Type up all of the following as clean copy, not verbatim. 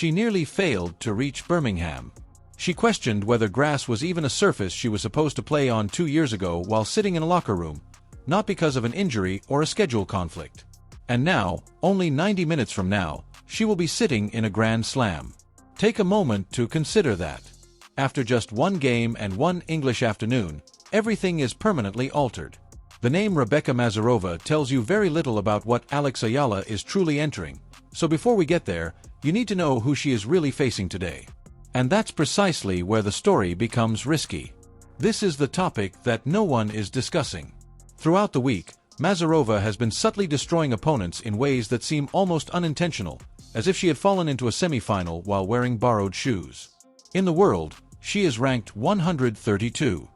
She nearly failed to reach Birmingham. She questioned whether grass was even a surface she was supposed to play on 2 years ago while sitting in a locker room, not because of an injury or a schedule conflict. And now, only 90 minutes from now, she will be sitting in a Grand Slam. Take a moment to consider that. After just one game and one English afternoon, everything is permanently altered. The name Rebeka Masarova tells you very little about what Alex Eala is truly entering, so before we get there, you need to know who she is really facing today. And that's precisely where the story becomes risky. This is the topic that no one is discussing. Throughout the week, Masarova has been subtly destroying opponents in ways that seem almost unintentional, as if she had fallen into a semi-final while wearing borrowed shoes. In the world, she is ranked 132.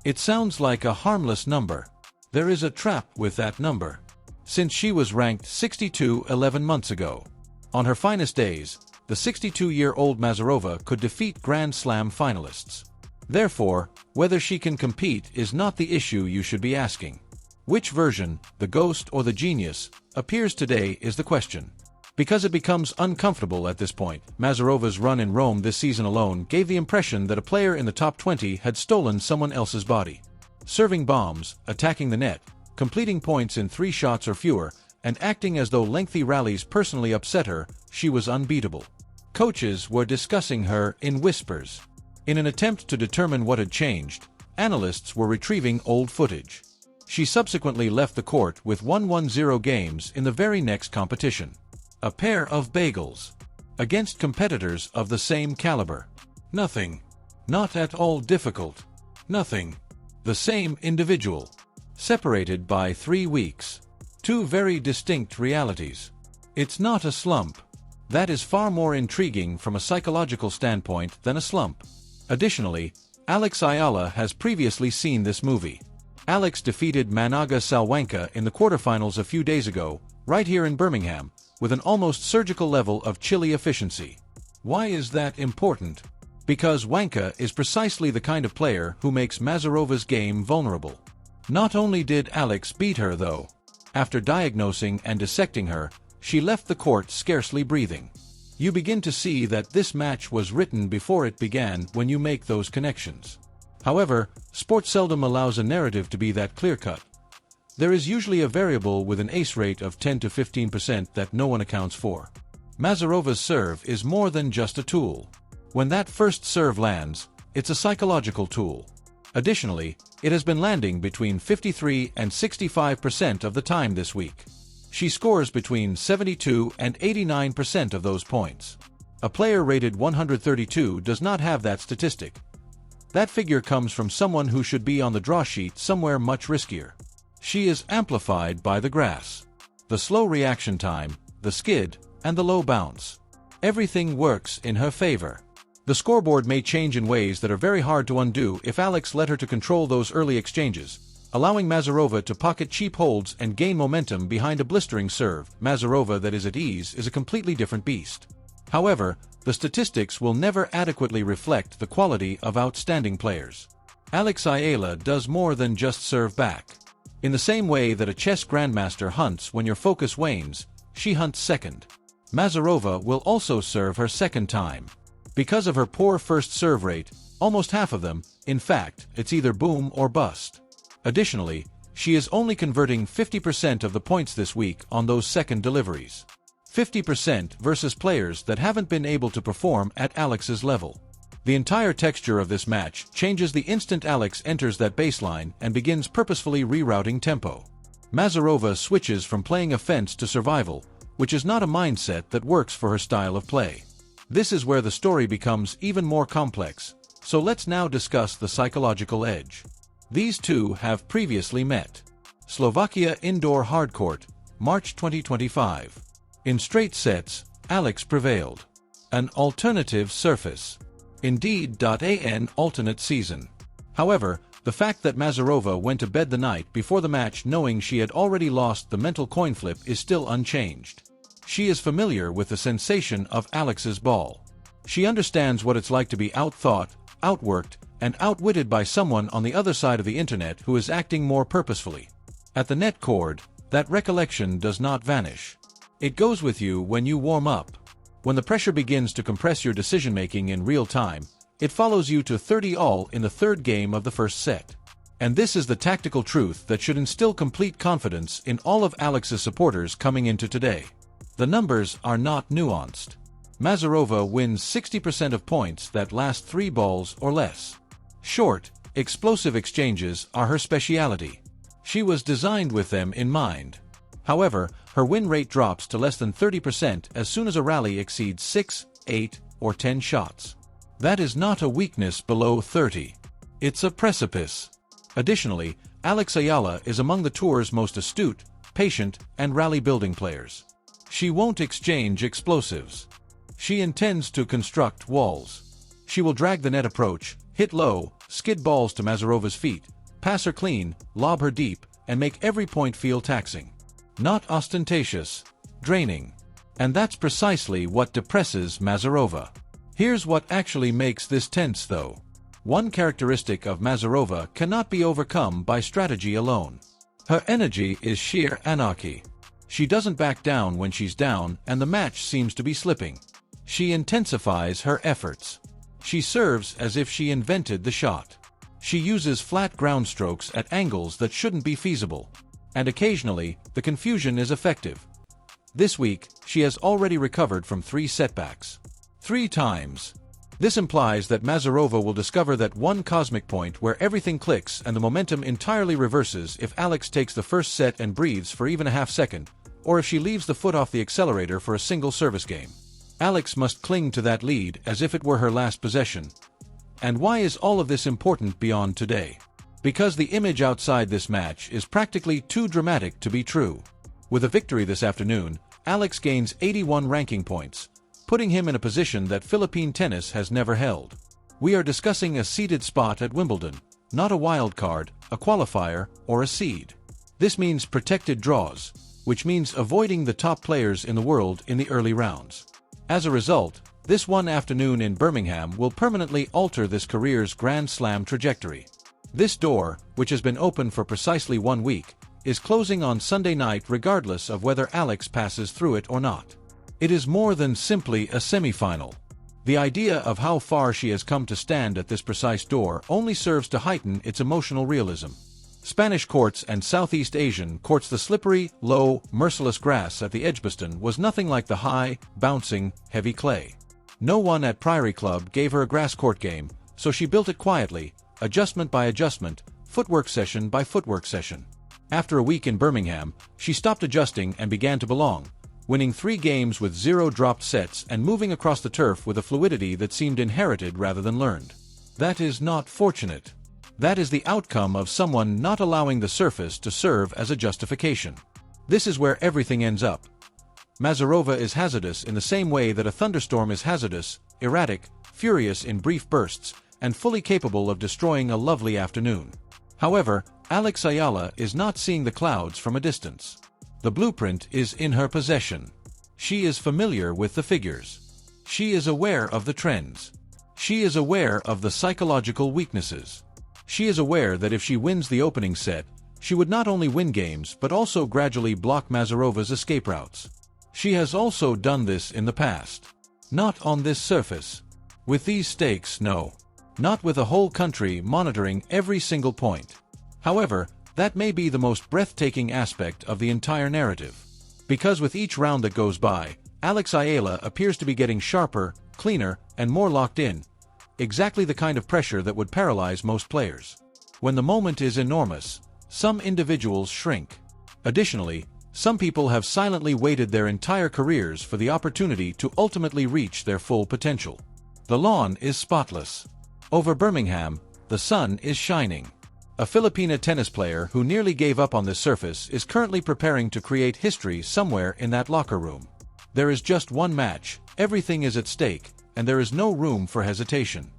It sounds like a harmless number. There is a trap with that number. Since she was ranked 62 11 months ago. On her finest days, the 62-year-old Masarova could defeat Grand Slam finalists. Therefore, whether she can compete is not the issue you should be asking. Which version, the ghost or the genius, appears today is the question. Because it becomes uncomfortable at this point, Masarova's run in Rome this season alone gave the impression that a player in the top 20 had stolen someone else's body. Serving bombs, attacking the net, completing points in 3 shots or fewer, and acting as though lengthy rallies personally upset her, she was unbeatable. Coaches were discussing her in whispers. In an attempt to determine what had changed, analysts were retrieving old footage. She subsequently left the court with 1-1-0 games in the very next competition. A pair of bagels. Against competitors of the same caliber. Nothing. Not at all difficult. Nothing. The same individual. Separated by 3 weeks. 2 very distinct realities. It's not a slump. That is far more intriguing from a psychological standpoint than a slump. Additionally, Alex Eala has previously seen this movie. Alex defeated Managa Salwanka in the quarterfinals a few days ago, right here in Birmingham, with an almost surgical level of chilly efficiency. Why is that important? Because Wanka is precisely the kind of player who makes Masarova's game vulnerable. Not only did Alex beat her though. After diagnosing and dissecting her, she left the court scarcely breathing. You begin to see that this match was written before it began when you make those connections. However, sport seldom allows a narrative to be that clear-cut. There is usually a variable with an ace rate of 10 to 15% that no one accounts for. Masarova's serve is more than just a tool. When that first serve lands, it's a psychological tool. Additionally, it has been landing between 53 and 65% of the time this week. She scores between 72 and 89% of those points. A player rated 132 does not have that statistic. That figure comes from someone who should be on the draw sheet somewhere much riskier. She is amplified by the grass. The slow reaction time, the skid, and the low bounce. Everything works in her favor. The scoreboard may change in ways that are very hard to undo if Alex let her to control those early exchanges, allowing Masarova to pocket cheap holds and gain momentum behind a blistering serve. Masarova that is at ease is a completely different beast. However, the statistics will never adequately reflect the quality of outstanding players. Alex Eala does more than just serve back. In the same way that a chess grandmaster hunts when your focus wanes, she hunts second. Masarova will also serve her second time. Because of her poor first serve rate, almost half of them, in fact, it's either boom or bust. Additionally, she is only converting 50% of the points this week on those second deliveries. 50% versus players that haven't been able to perform at Alex's level. The entire texture of this match changes the instant Alex enters that baseline and begins purposefully rerouting tempo. Masarova switches from playing offense to survival, which is not a mindset that works for her style of play. This is where the story becomes even more complex, so let's now discuss the psychological edge. These two have previously met. Slovakia Indoor Hardcourt, March 2025. In straight sets, Alex prevailed. An alternative surface. Indeed.an alternate season. However, the fact that Masarova went to bed the night before the match knowing she had already lost the mental coin flip is still unchanged. She is familiar with the sensation of Alex's ball. She understands what it's like to be outthought, outworked, and outwitted by someone on the other side of the internet who is acting more purposefully. At the net cord, that recollection does not vanish. It goes with you when you warm up. When the pressure begins to compress your decision-making in real time, it follows you to 30-all in the third game of the first set. And this is the tactical truth that should instill complete confidence in all of Alex's supporters coming into today. The numbers are not nuanced. Masarova wins 60% of points that last 3 balls or less. Short, explosive exchanges are her specialty. She was designed with them in mind. However, her win rate drops to less than 30% as soon as a rally exceeds 6, 8, or 10 shots. That is not a weakness below 30. It's a precipice. Additionally, Alex Eala is among the tour's most astute, patient, and rally-building players. She won't exchange explosives. She intends to construct walls. She will drag the net approach, hit low, skid balls to Masarova's feet, pass her clean, lob her deep, and make every point feel taxing. Not ostentatious, draining. And that's precisely what depresses Masarova. Here's what actually makes this tense though. One characteristic of Masarova cannot be overcome by strategy alone. Her energy is sheer anarchy. She doesn't back down when she's down and the match seems to be slipping. She intensifies her efforts. She serves as if she invented the shot. She uses flat ground strokes at angles that shouldn't be feasible. And occasionally, the confusion is effective. This week, she has already recovered from 3 setbacks. 3 times. This implies that Masarova will discover that one cosmic point where everything clicks and the momentum entirely reverses if Alex takes the first set and breathes for even a half second, or if she leaves the foot off the accelerator for a single service game. Alex must cling to that lead as if it were her last possession. And why is all of this important beyond today? Because the image outside this match is practically too dramatic to be true. With a victory this afternoon, Alex gains 81 ranking points, putting him in a position that Philippine tennis has never held. We are discussing a seeded spot at Wimbledon, not a wild card, a qualifier, or a seed. This means protected draws, which means avoiding the top players in the world in the early rounds. As a result, this one afternoon in Birmingham will permanently alter this career's Grand Slam trajectory. This door, which has been open for precisely 1 week, is closing on Sunday night regardless of whether Alex passes through it or not. It is more than simply a semifinal. The idea of how far she has come to stand at this precise door only serves to heighten its emotional realism. Spanish courts and Southeast Asian courts, the slippery, low, merciless grass at the Edgbaston was nothing like the high, bouncing, heavy clay. No one at Priory Club gave her a grass court game, so she built it quietly, adjustment by adjustment, footwork session by footwork session. After a week in Birmingham, she stopped adjusting and began to belong, winning 3 games with 0 dropped sets and moving across the turf with a fluidity that seemed inherited rather than learned. That is not fortunate. That is the outcome of someone not allowing the surface to serve as a justification. This is where everything ends up. Masarova is hazardous in the same way that a thunderstorm is hazardous, erratic, furious in brief bursts, and fully capable of destroying a lovely afternoon. However, Alex Eala is not seeing the clouds from a distance. The blueprint is in her possession. She is familiar with the figures. She is aware of the trends. She is aware of the psychological weaknesses. She is aware that if she wins the opening set, she would not only win games but also gradually block Masarova's escape routes. She has also done this in the past. Not on this surface. With these stakes, no. Not with a whole country monitoring every single point. However, that may be the most breathtaking aspect of the entire narrative. Because with each round that goes by, Alex Eala appears to be getting sharper, cleaner, and more locked in. Exactly the kind of pressure that would paralyze most players. When the moment is enormous, some individuals shrink. Additionally, some people have silently waited their entire careers for the opportunity to ultimately reach their full potential. The lawn is spotless. Over Birmingham, the sun is shining. A Filipina tennis player who nearly gave up on this surface is currently preparing to create history somewhere in that locker room. There is just one match, everything is at stake, and there is no room for hesitation.